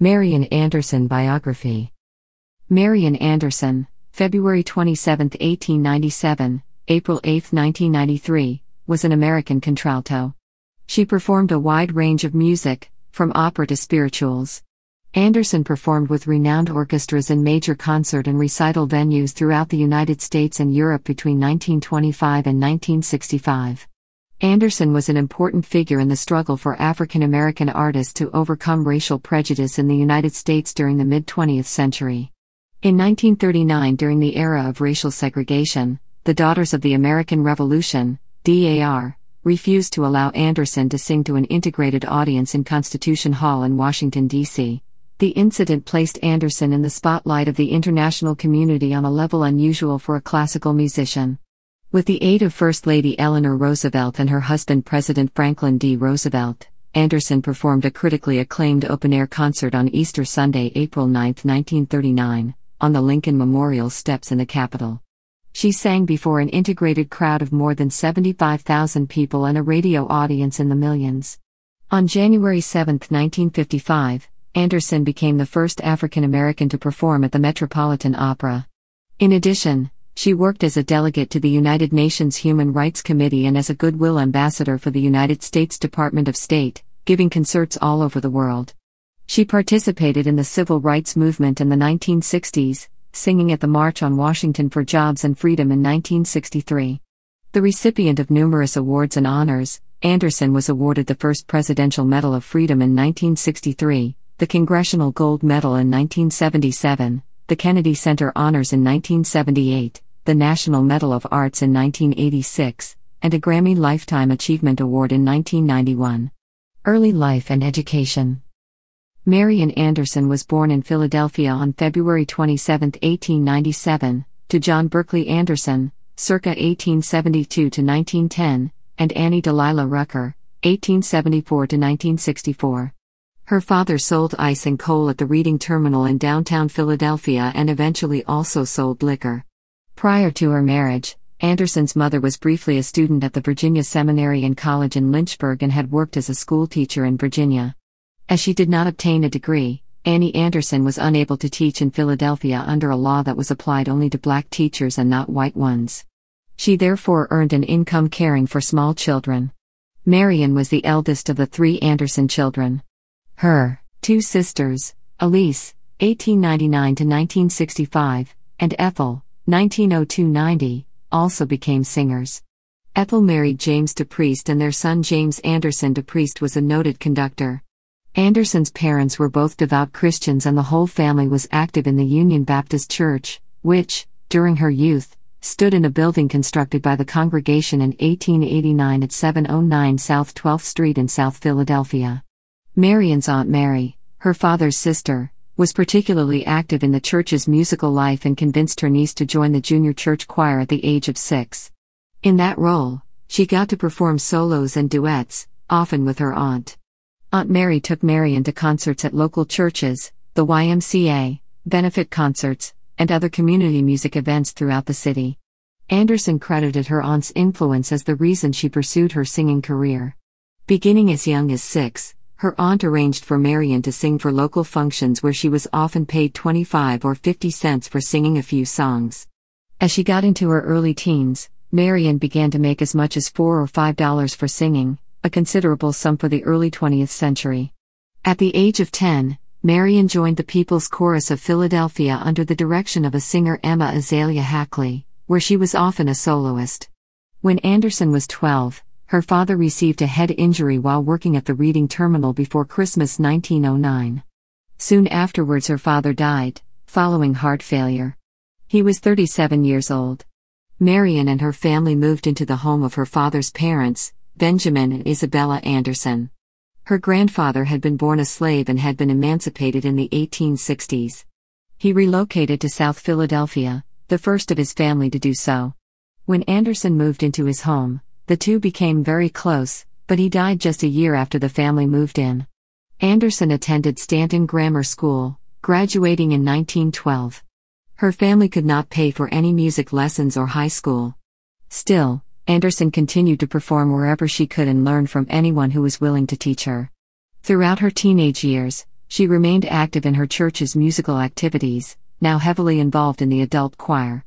Marian Anderson Biography. Marian Anderson, February 27, 1897, April 8, 1993, was an American contralto. She performed a wide range of music, from opera to spirituals. Anderson performed with renowned orchestras in major concert and recital venues throughout the United States and Europe between 1925 and 1965. Anderson was an important figure in the struggle for African American artists to overcome racial prejudice in the United States during the mid-20th century. In 1939, during the era of racial segregation, the Daughters of the American Revolution, DAR, refused to allow Anderson to sing to an integrated audience in Constitution Hall in Washington, D.C. The incident placed Anderson in the spotlight of the international community on a level unusual for a classical musician. With the aid of First Lady Eleanor Roosevelt and her husband President Franklin D. Roosevelt, Anderson performed a critically acclaimed open-air concert on Easter Sunday, April 9, 1939, on the Lincoln Memorial steps in the Capitol. She sang before an integrated crowd of more than 75,000 people and a radio audience in the millions. On January 7, 1955, Anderson became the first African American to perform at the Metropolitan Opera. In addition, she worked as a delegate to the United Nations Human Rights Committee and as a Goodwill Ambassador for the United States Department of State, giving concerts all over the world. She participated in the civil rights movement in the 1960s, singing at the March on Washington for Jobs and Freedom in 1963. The recipient of numerous awards and honors, Anderson was awarded the first Presidential Medal of Freedom in 1963, the Congressional Gold Medal in 1977, the Kennedy Center Honors in 1978, the National Medal of Arts in 1986, and a Grammy Lifetime Achievement Award in 1991. Early life and education. Marian Anderson was born in Philadelphia on February 27, 1897, to John Berkeley Anderson, circa 1872 to 1910, and Annie Delilah Rucker, 1874 to 1964. Her father sold ice and coal at the Reading Terminal in downtown Philadelphia and eventually also sold liquor. Prior to her marriage, Anderson's mother was briefly a student at the Virginia Seminary and College in Lynchburg and had worked as a schoolteacher in Virginia. As she did not obtain a degree, Annie Anderson was unable to teach in Philadelphia under a law that was applied only to black teachers and not white ones. She therefore earned an income caring for small children. Marian was the eldest of the three Anderson children. Her two sisters, Elise, 1899 to 1965, and Ethel, 1902-90, also became singers. Ethel married James DePriest and their son James Anderson DePriest was a noted conductor. Anderson's parents were both devout Christians and the whole family was active in the Union Baptist Church, which, during her youth, stood in a building constructed by the congregation in 1889 at 709 South 12th Street in South Philadelphia. Marian's Aunt Mary, her father's sister, was particularly active in the church's musical life and convinced her niece to join the junior church choir at the age of 6. In that role, she got to perform solos and duets, often with her aunt. Aunt Mary took Marian to concerts at local churches, the YMCA, benefit concerts, and other community music events throughout the city. Anderson credited her aunt's influence as the reason she pursued her singing career. Beginning as young as 6, her aunt arranged for Marian to sing for local functions where she was often paid 25 or 50 cents for singing a few songs. As she got into her early teens, Marian began to make as much as $4 or $5 for singing, a considerable sum for the early 20th century. At the age of 10, Marian joined the People's Chorus of Philadelphia under the direction of a singer Emma Azalea Hackley, where she was often a soloist. When Anderson was 12, her father received a head injury while working at the Reading Terminal before Christmas 1909. Soon afterwards her father died, following heart failure. He was 37 years old. Marian and her family moved into the home of her father's parents, Benjamin and Isabella Anderson. Her grandfather had been born a slave and had been emancipated in the 1860s. He relocated to South Philadelphia, the first of his family to do so. When Anderson moved into his home, the two became very close, but he died just a year after the family moved in. Anderson attended Stanton Grammar School, graduating in 1912. Her family could not pay for any music lessons or high school. Still, Anderson continued to perform wherever she could and learn from anyone who was willing to teach her. Throughout her teenage years, She remained active in her church's musical activities, now heavily involved in the adult choir.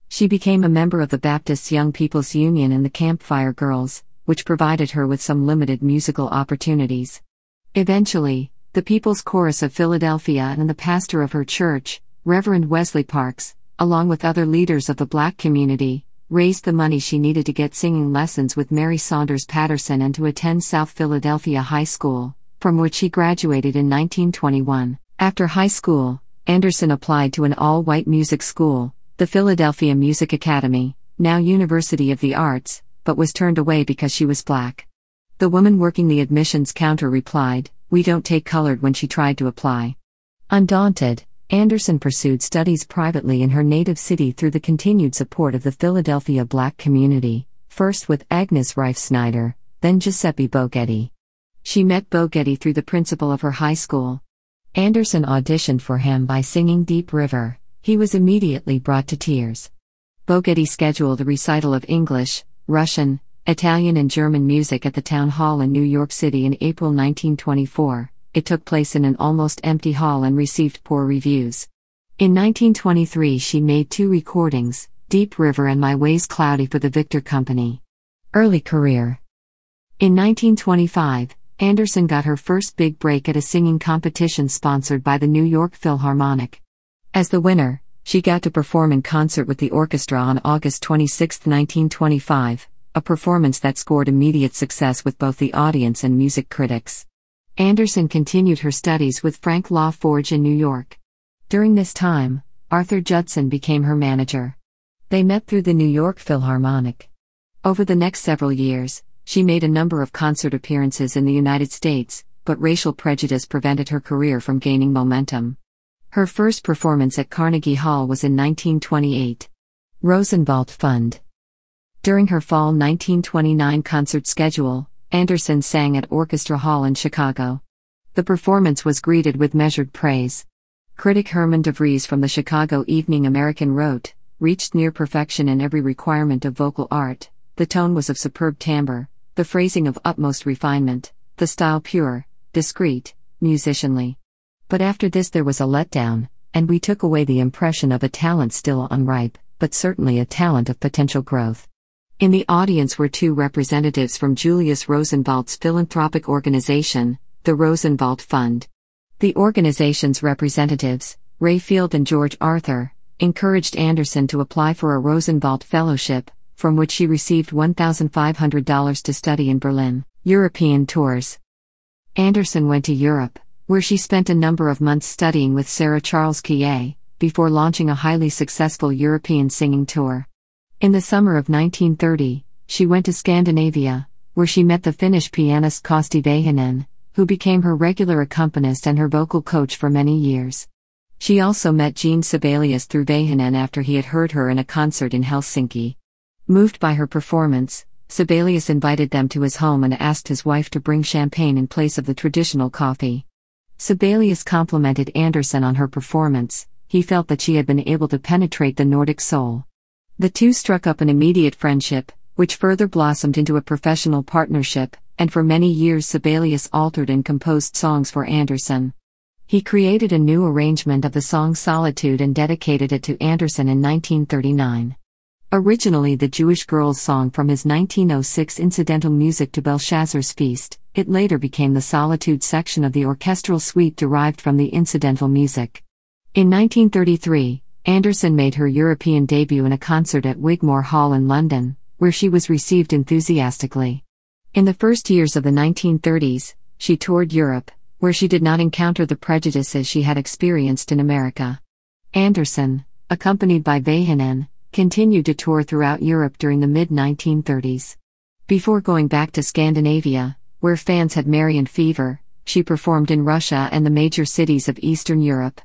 She became a member of the Baptist Young People's Union and the Campfire Girls, which provided her with some limited musical opportunities. Eventually, the People's Chorus of Philadelphia and the pastor of her church, Reverend Wesley Parks, along with other leaders of the black community, raised the money she needed to get singing lessons with Mary Saunders Patterson and to attend South Philadelphia High School, from which she graduated in 1921. After high school, Anderson applied to an all-white music school, the Philadelphia Music Academy, now University of the Arts, but was turned away because she was black. The woman working the admissions counter replied, "We don't take colored," when she tried to apply. Undaunted, Anderson pursued studies privately in her native city through the continued support of the Philadelphia black community, first with Agnes Rife Snyder, then Giuseppe Boghetti. She met Boghetti through the principal of her high school. Anderson auditioned for him by singing Deep River. He was immediately brought to tears. Boghetti scheduled a recital of English, Russian, Italian and German music at the Town Hall in New York City in April 1924. It took place in an almost empty hall and received poor reviews. In 1923 she made 2 recordings, Deep River and My Way's Cloudy, for the Victor Company. Early career. In 1925, Anderson got her first big break at a singing competition sponsored by the New York Philharmonic. As the winner, she got to perform in concert with the orchestra on August 26, 1925, a performance that scored immediate success with both the audience and music critics. Anderson continued her studies with Frank LaForge in New York. During this time, Arthur Judson became her manager. They met through the New York Philharmonic. Over the next several years, she made a number of concert appearances in the United States, but racial prejudice prevented her career from gaining momentum. Her first performance at Carnegie Hall was in 1928. Rosenwald Fund. During her fall 1929 concert schedule, Anderson sang at Orchestra Hall in Chicago. The performance was greeted with measured praise. Critic Herman DeVries from the Chicago Evening American wrote, "Reached near perfection in every requirement of vocal art. The tone was of superb timbre, the phrasing of utmost refinement, the style pure, discreet, musicianly. But after this there was a letdown, and we took away the impression of a talent still unripe, but certainly a talent of potential growth." In the audience were 2 representatives from Julius Rosenwald's philanthropic organization, the Rosenwald Fund. The organization's representatives, Ray Field and George Arthur, encouraged Anderson to apply for a Rosenwald Fellowship, from which she received $1,500 to study in Berlin. European tours. Anderson went to Europe, where she spent a number of months studying with Sarah Charles Kiyé, before launching a highly successful European singing tour. In the summer of 1930, she went to Scandinavia, where she met the Finnish pianist Kosti Vähänen, who became her regular accompanist and her vocal coach for many years. She also met Jean Sibelius through Vähänen after he had heard her in a concert in Helsinki. Moved by her performance, Sibelius invited them to his home and asked his wife to bring champagne in place of the traditional coffee. Sibelius complimented Anderson on her performance. He felt that she had been able to penetrate the Nordic soul. The 2 struck up an immediate friendship, which further blossomed into a professional partnership, and for many years Sibelius altered and composed songs for Anderson. He created a new arrangement of the song Solitude and dedicated it to Anderson in 1939. Originally the Jewish Girls song from his 1906 incidental music to Belshazzar's Feast, it later became the Solitude section of the orchestral suite derived from the incidental music. In 1933, Anderson made her European debut in a concert at Wigmore Hall in London, where she was received enthusiastically. In the first years of the 1930s, she toured Europe, where she did not encounter the prejudices she had experienced in America. Anderson, accompanied by Vähänen, continued to tour throughout Europe during the mid-1930s. Before going back to Scandinavia, where fans had Marian fever, she performed in Russia and the major cities of Eastern Europe.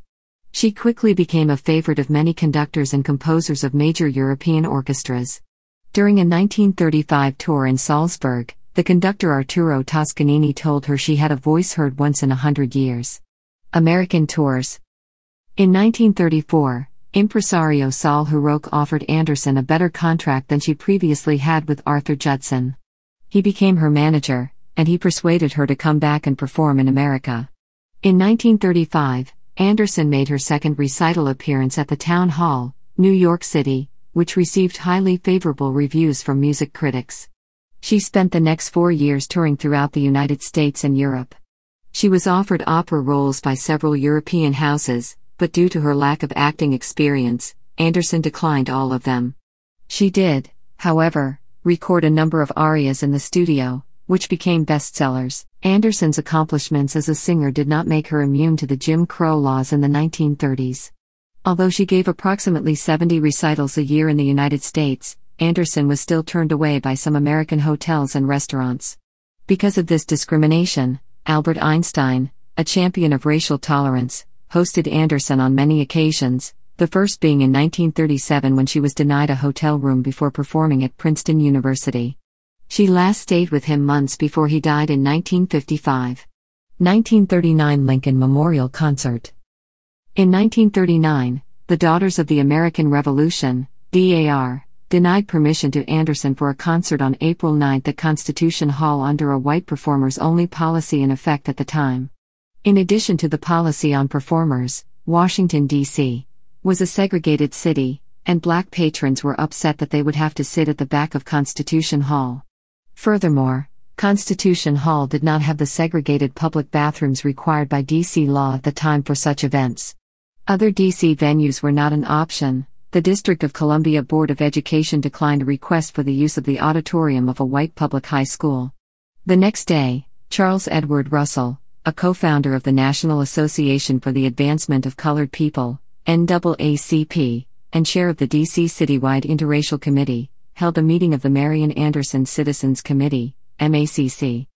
She quickly became a favorite of many conductors and composers of major European orchestras. During a 1935 tour in Salzburg, the conductor Arturo Toscanini told her she had a voice heard once in 100 years. American tours. In 1934, impresario Saul Hurock offered Anderson a better contract than she previously had with Arthur Judson. He became her manager, and he persuaded her to come back and perform in America. In 1935, Anderson made her second recital appearance at the Town Hall, New York City, which received highly favorable reviews from music critics. She spent the next 4 years touring throughout the United States and Europe. She was offered opera roles by several European houses, but due to her lack of acting experience, Anderson declined all of them. She did, however, record a number of arias in the studio, which became bestsellers. Anderson's accomplishments as a singer did not make her immune to the Jim Crow laws in the 1930s. Although she gave approximately 70 recitals a year in the United States, Anderson was still turned away by some American hotels and restaurants. Because of this discrimination, Albert Einstein, a champion of racial tolerance, hosted Anderson on many occasions, the first being in 1937 when she was denied a hotel room before performing at Princeton University. She last stayed with him months before he died in 1955. 1939 Lincoln Memorial Concert. In 1939, the Daughters of the American Revolution, DAR, denied permission to Anderson for a concert on April 9 at Constitution Hall under a white performers-only policy in effect at the time. In addition to the policy on performers, Washington, D.C., was a segregated city, and black patrons were upset that they would have to sit at the back of Constitution Hall. Furthermore, Constitution Hall did not have the segregated public bathrooms required by D.C. law at the time for such events. Other D.C. venues were not an option. The District of Columbia Board of Education declined a request for the use of the auditorium of a white public high school. The next day, Charles Edward Russell, a co-founder of the National Association for the Advancement of Colored People, NAACP, and chair of the D.C. Citywide Interracial Committee, held a meeting of the Marian Anderson Citizens Committee, MACC.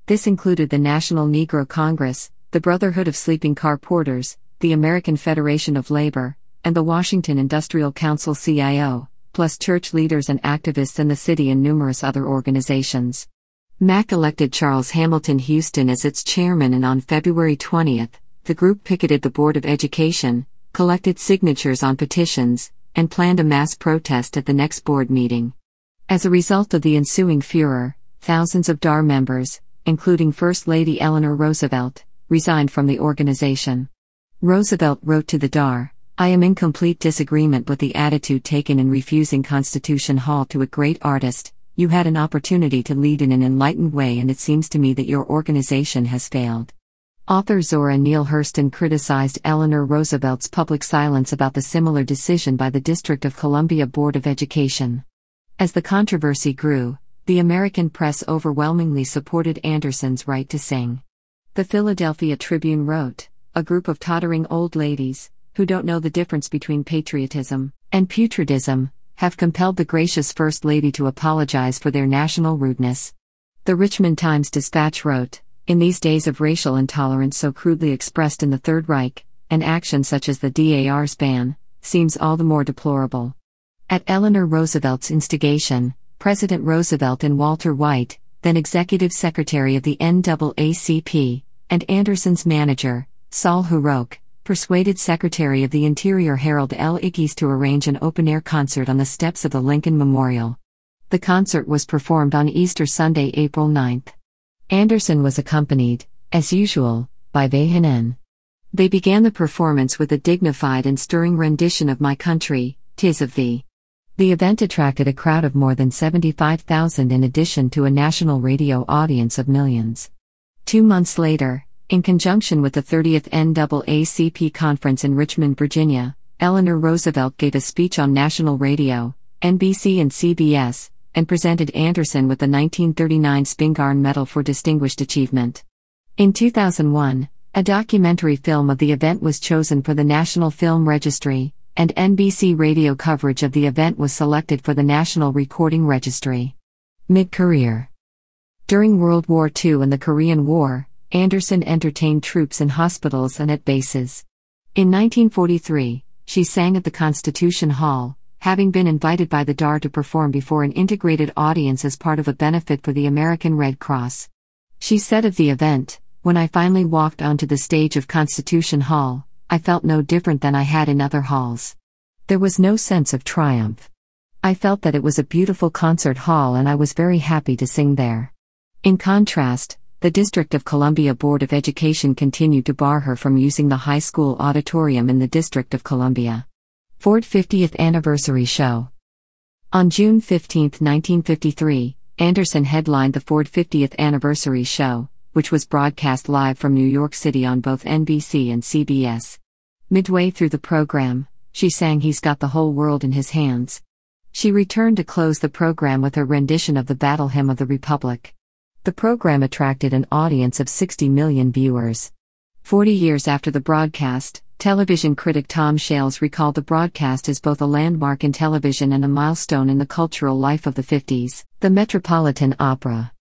This included the National Negro Congress, the Brotherhood of Sleeping Car Porters, the American Federation of Labor, and the Washington Industrial Council CIO, plus church leaders and activists in the city and numerous other organizations. MAC elected Charles Hamilton Houston as its chairman, and on February 20, the group picketed the Board of Education, collected signatures on petitions, and planned a mass protest at the next board meeting. As a result of the ensuing furor, thousands of DAR members, including First Lady Eleanor Roosevelt, resigned from the organization. Roosevelt wrote to the DAR, "I am in complete disagreement with the attitude taken in refusing Constitution Hall to a great artist. You had an opportunity to lead in an enlightened way, and it seems to me that your organization has failed." Author Zora Neale Hurston criticized Eleanor Roosevelt's public silence about the similar decision by the District of Columbia Board of Education. As the controversy grew, the American press overwhelmingly supported Anderson's right to sing. The Philadelphia Tribune wrote, "A group of tottering old ladies, who don't know the difference between patriotism and putridism, have compelled the gracious First Lady to apologize for their national rudeness." The Richmond Times-Dispatch wrote, "In these days of racial intolerance so crudely expressed in the Third Reich, an action such as the DAR's ban seems all the more deplorable." At Eleanor Roosevelt's instigation, President Roosevelt and Walter White, then Executive Secretary of the NAACP, and Anderson's manager, Saul Huroch, persuaded Secretary of the Interior Harold L. Ickes to arrange an open-air concert on the steps of the Lincoln Memorial. The concert was performed on Easter Sunday, April 9. Anderson was accompanied, as usual, by Vahanen. They began the performance with a dignified and stirring rendition of My Country, 'Tis of Thee. The event attracted a crowd of more than 75,000 in addition to a national radio audience of millions. 2 months later, in conjunction with the 30th NAACP conference in Richmond, Virginia, Eleanor Roosevelt gave a speech on national radio, NBC and CBS, and presented Anderson with the 1939 Spingarn Medal for Distinguished Achievement. In 2001, a documentary film of the event was chosen for the National Film Registry, and NBC radio coverage of the event was selected for the National Recording Registry. Mid-career. During World War II and the Korean War, Anderson entertained troops in hospitals and at bases. In 1943, she sang at the Constitution Hall, having been invited by the DAR to perform before an integrated audience as part of a benefit for the American Red Cross. She said of the event, "When I finally walked onto the stage of Constitution Hall, I felt no different than I had in other halls. There was no sense of triumph. I felt that it was a beautiful concert hall and I was very happy to sing there." In contrast, The District of Columbia Board of Education continued to bar her from using the high school auditorium in the District of Columbia. Ford 50th Anniversary Show. On June 15, 1953, Anderson headlined the Ford 50th Anniversary Show, which was broadcast live from New York City on both NBC and CBS. Midway through the program, she sang "He's Got the Whole World in His Hands." She returned to close the program with her rendition of the Battle Hymn of the Republic. The program attracted an audience of 60 million viewers. 40 years after the broadcast, television critic Tom Shales recalled the broadcast as both a landmark in television and a milestone in the cultural life of the 50s. The Metropolitan Opera.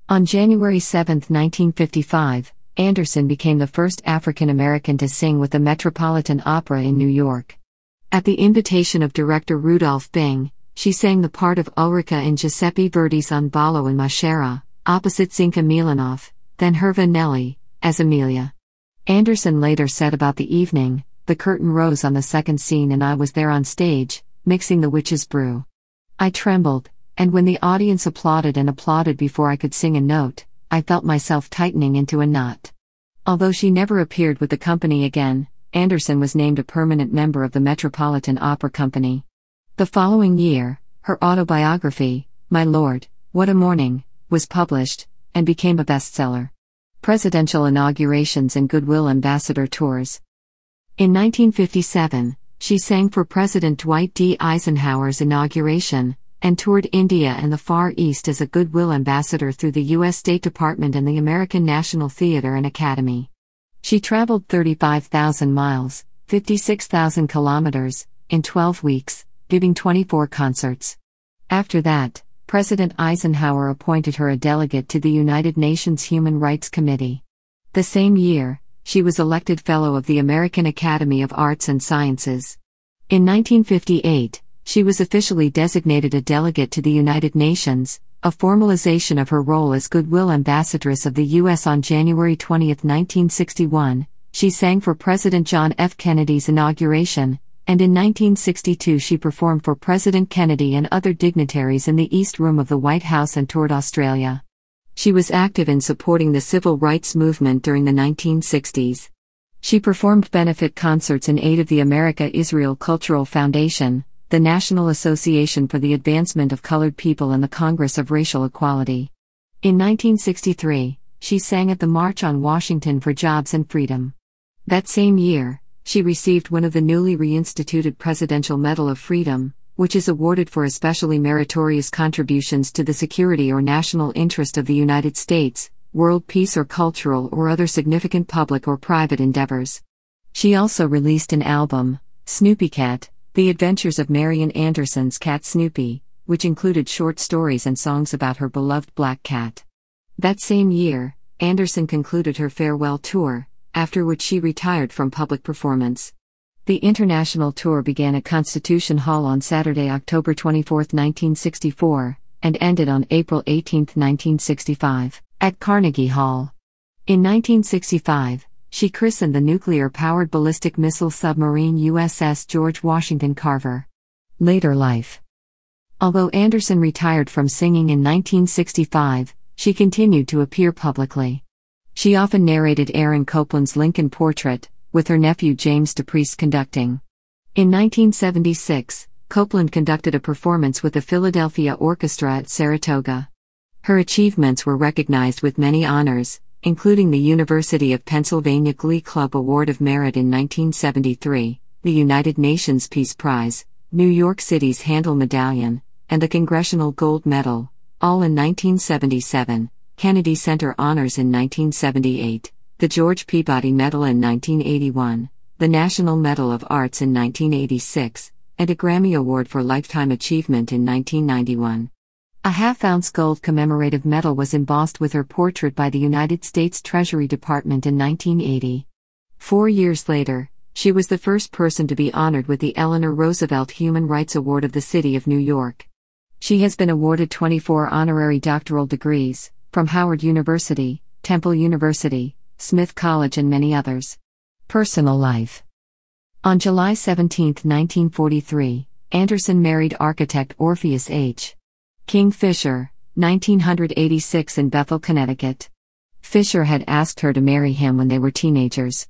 On January 7, 1955, Anderson became the first African American to sing with the Metropolitan Opera in New York. At the invitation of director Rudolph Bing, she sang the part of Ulrica in Giuseppe Verdi's Un ballo in Maschera, opposite Zinka Milanov, then Herva Nelli, as Amelia. Anderson later said about the evening, "The curtain rose on the second scene and I was there on stage, mixing the witch's brew. I trembled, and when the audience applauded and applauded before I could sing a note, I felt myself tightening into a knot." Although she never appeared with the company again, Anderson was named a permanent member of the Metropolitan Opera Company. The following year, her autobiography, My Lord, What a Morning, was published, and became a bestseller. Presidential inaugurations and goodwill ambassador tours. In 1957, she sang for President Dwight D. Eisenhower's inauguration, and toured India and the Far East as a goodwill ambassador through the U.S. State Department and the American National Theatre and Academy. She traveled 35,000 miles, 56,000 kilometers, in 12 weeks, giving 24 concerts. After that, President Eisenhower appointed her a delegate to the United Nations Human Rights Committee. The same year, she was elected Fellow of the American Academy of Arts and Sciences. In 1958, she was officially designated a delegate to the United Nations, a formalization of her role as Goodwill Ambassadress of the U.S. On January 20, 1961, she sang for President John F. Kennedy's inauguration, and in 1962 she performed for President Kennedy and other dignitaries in the East Room of the White House and toured Australia. She was active in supporting the civil rights movement during the 1960s. She performed benefit concerts in aid of the America-Israel Cultural Foundation, the National Association for the Advancement of Colored People and the Congress of Racial Equality. In 1963, she sang at the March on Washington for Jobs and Freedom. That same year, she received one of the newly reinstituted Presidential Medal of Freedom, which is awarded for especially meritorious contributions to the security or national interest of the United States, world peace or cultural or other significant public or private endeavors. She also released an album, Snoopy Cat, The Adventures of Marian Anderson's Cat Snoopy, which included short stories and songs about her beloved black cat. That same year, Anderson concluded her farewell tour, after which she retired from public performance. The international tour began at Constitution Hall on Saturday, October 24, 1964, and ended on April 18, 1965, at Carnegie Hall. In 1965, she christened the nuclear-powered ballistic missile submarine USS George Washington Carver. Later life. Although Anderson retired from singing in 1965, she continued to appear publicly. She often narrated Aaron Copland's Lincoln Portrait, with her nephew James DePriest conducting. In 1976, Copland conducted a performance with the Philadelphia Orchestra at Saratoga. Her achievements were recognized with many honors, including the University of Pennsylvania Glee Club Award of Merit in 1973, the United Nations Peace Prize, New York City's Handel Medallion, and the Congressional Gold Medal, all in 1977, Kennedy Center Honors in 1978, the George Peabody Medal in 1981, the National Medal of Arts in 1986, and a Grammy Award for Lifetime Achievement in 1991. A half-ounce gold commemorative medal was embossed with her portrait by the United States Treasury Department in 1980. 4 years later, she was the first person to be honored with the Eleanor Roosevelt Human Rights Award of the City of New York. She has been awarded 24 honorary doctoral degrees, from Howard University, Temple University, Smith College and many others. Personal life. On July 17, 1943, Anderson married architect Orpheus H. King Fisher, 1986 in Bethel, Connecticut. Fisher had asked her to marry him when they were teenagers.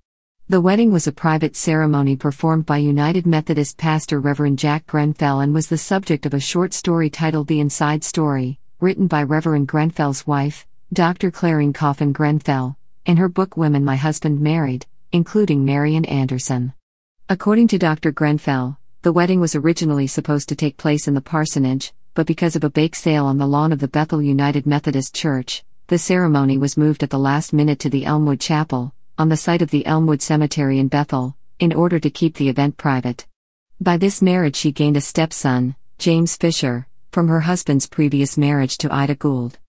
The wedding was a private ceremony performed by United Methodist pastor Reverend Jack Grenfell and was the subject of a short story titled The Inside Story, written by Reverend Grenfell's wife, Dr. Clarine Coffin Grenfell, in her book Women My Husband Married, including Marian Anderson. According to Dr. Grenfell, the wedding was originally supposed to take place in the parsonage, but because of a bake sale on the lawn of the Bethel United Methodist Church, the ceremony was moved at the last minute to the Elmwood Chapel, on the site of the Elmwood Cemetery in Bethel, in order to keep the event private. By this marriage she gained a stepson, James Fisher, from her husband's previous marriage to Ida Gould.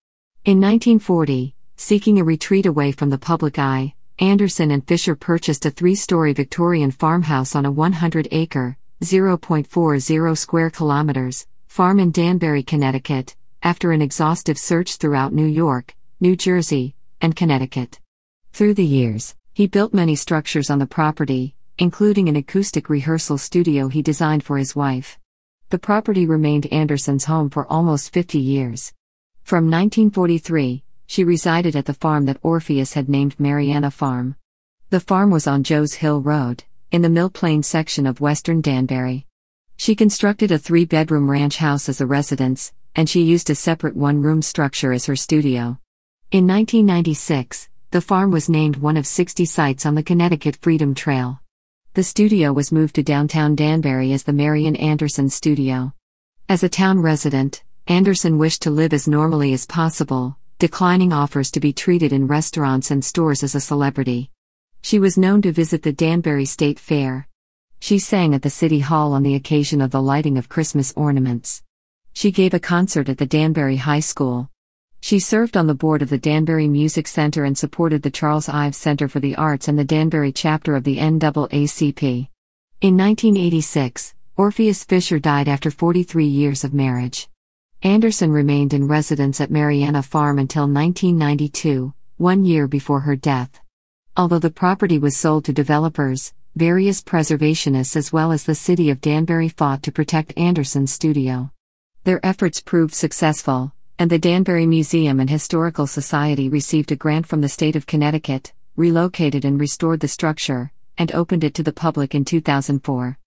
In 1940, seeking a retreat away from the public eye, Anderson and Fisher purchased a 3-story Victorian farmhouse on a 100-acre, 0.40 square kilometers, farm in Danbury, Connecticut, after an exhaustive search throughout New York, New Jersey, and Connecticut. Through the years, he built many structures on the property, including an acoustic rehearsal studio he designed for his wife. The property remained Anderson's home for almost 50 years. From 1943, she resided at the farm that Orpheus had named Mariana Farm. The farm was on Joe's Hill Road, in the Mill Plain section of western Danbury. She constructed a 3-bedroom ranch house as a residence, and she used a separate 1-room structure as her studio. In 1996, the farm was named one of 60 sites on the Connecticut Freedom Trail. The studio was moved to downtown Danbury as the Marian Anderson Studio. As a town resident, Anderson wished to live as normally as possible, declining offers to be treated in restaurants and stores as a celebrity. She was known to visit the Danbury State Fair. She sang at the City Hall on the occasion of the lighting of Christmas ornaments. She gave a concert at the Danbury High School. She served on the board of the Danbury Music Center and supported the Charles Ives Center for the Arts and the Danbury chapter of the NAACP. In 1986, Orpheus Fisher died after 43 years of marriage. Anderson remained in residence at Mariana Farm until 1992, 1 year before her death. Although the property was sold to developers, various preservationists as well as the city of Danbury fought to protect Anderson's studio. Their efforts proved successful, and the Danbury Museum and Historical Society received a grant from the state of Connecticut, relocated and restored the structure, and opened it to the public in 2004.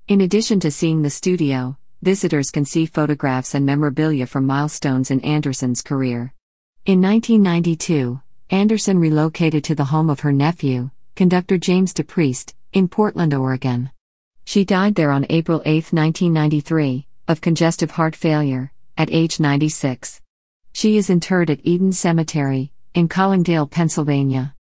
In addition to seeing the studio, visitors can see photographs and memorabilia from milestones in Anderson's career. In 1992, Anderson relocated to the home of her nephew, conductor James DePriest, in Portland, Oregon. She died there on April 8, 1993, of congestive heart failure, at age 96. She is interred at Eden Cemetery, in Collingdale, Pennsylvania.